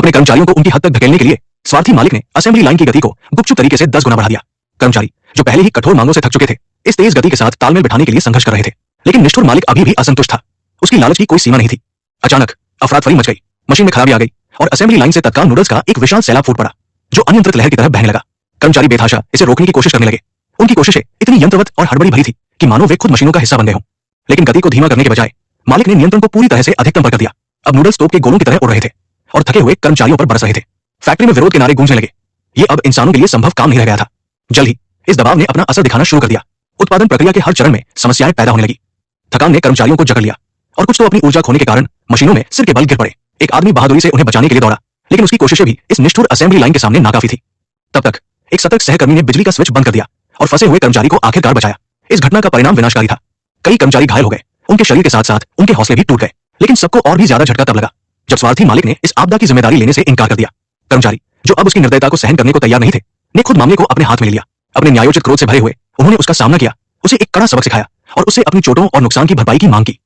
अपने कर्मचारियों को उनकी हद तक धकेलने के लिए स्वार्थी मालिक ने असेंबली लाइन की गति को गुपचुप तरीके से 10 गुना बढ़ा दिया। कर्मचारी जो पहले ही कठोर मांगों से थक चुके थे, इस तेज गति के साथ तालमेल बिठाने के लिए संघर्ष कर रहे थे, लेकिन निष्ठुर मालिक अभी भी असंतुष्ट था। उसकी लालच की कोई सीमा नहीं थी। अचानक अफरातफरी मच गई, मशीन में खराबी आ गई और असेंबली लाइन से तत्काल नूडल्स का एक विशाल सैलाब फूट पड़ा, जो अनियंत्रित लहर की तरह बहने लगा। कर्मचारी बेतहाशा इसे रोकने की कोशिश करने लगे। उनकी कोशिशें इतनी यंत्रवत और हड़बड़ी भरी थी कि मानो वे खुद मशीनों का हिस्सा बन गए हों। लेकिन गति को धीमा करने के बजाय मालिक ने नियंत्रण को पूरी तरह से अधिकतम पर कर दिया। अब नूडल्स तोप के गोलों की तरह उड़ रहे थे और थके हुए कर्मचारियों पर बरस रहे थे। फैक्ट्री में विरोध के नारे गूंजने लगे। ये अब इंसानों के लिए संभव काम नहीं रह गया था। जल्द ही इस दबाव ने अपना असर दिखाना शुरू कर दिया। उत्पादन प्रक्रिया के हर चरण में समस्याएं पैदा होने लगी। थकान ने कर्मचारियों को जकड़ लिया और कुछ तो अपनी ऊर्जा खोने के कारण मशीनों में सिर के बल गिर पड़े। एक आदमी बहादुरी से उन्हें बचाने के लिए दौड़ा, लेकिन उसकी कोशिशें भी इस निष्ठुर असेंबली लाइन के सामने नाकाफी थी। तब तक एक सतर्क सहकर्मी ने बिजली का स्विच बंद कर दिया और फंसे हुए कर्मचारी को आखिरकार बचाया। इस घटना का परिणाम विनाशकारी था। कई कर्मचारी घायल हो गए, उनके शरीर के साथ साथ उनके हौसले भी टूट गए। लेकिन सबको और भी ज्यादा झटका तब लगा जब स्वार्थी मालिक ने इस आपदा की जिम्मेदारी लेने से इनकार कर दिया। कर्मचारी जो अब उसकी निर्दयता को सहन करने को तैयार नहीं थे, ने खुद मामले को अपने हाथ में ले लिया। अपने न्यायोचित क्रोध से भरे हुए उन्होंने उसका सामना किया, उसे एक कड़ा सबक सिखाया और उससे अपनी चोटों और नुकसान की भरपाई की मांग की।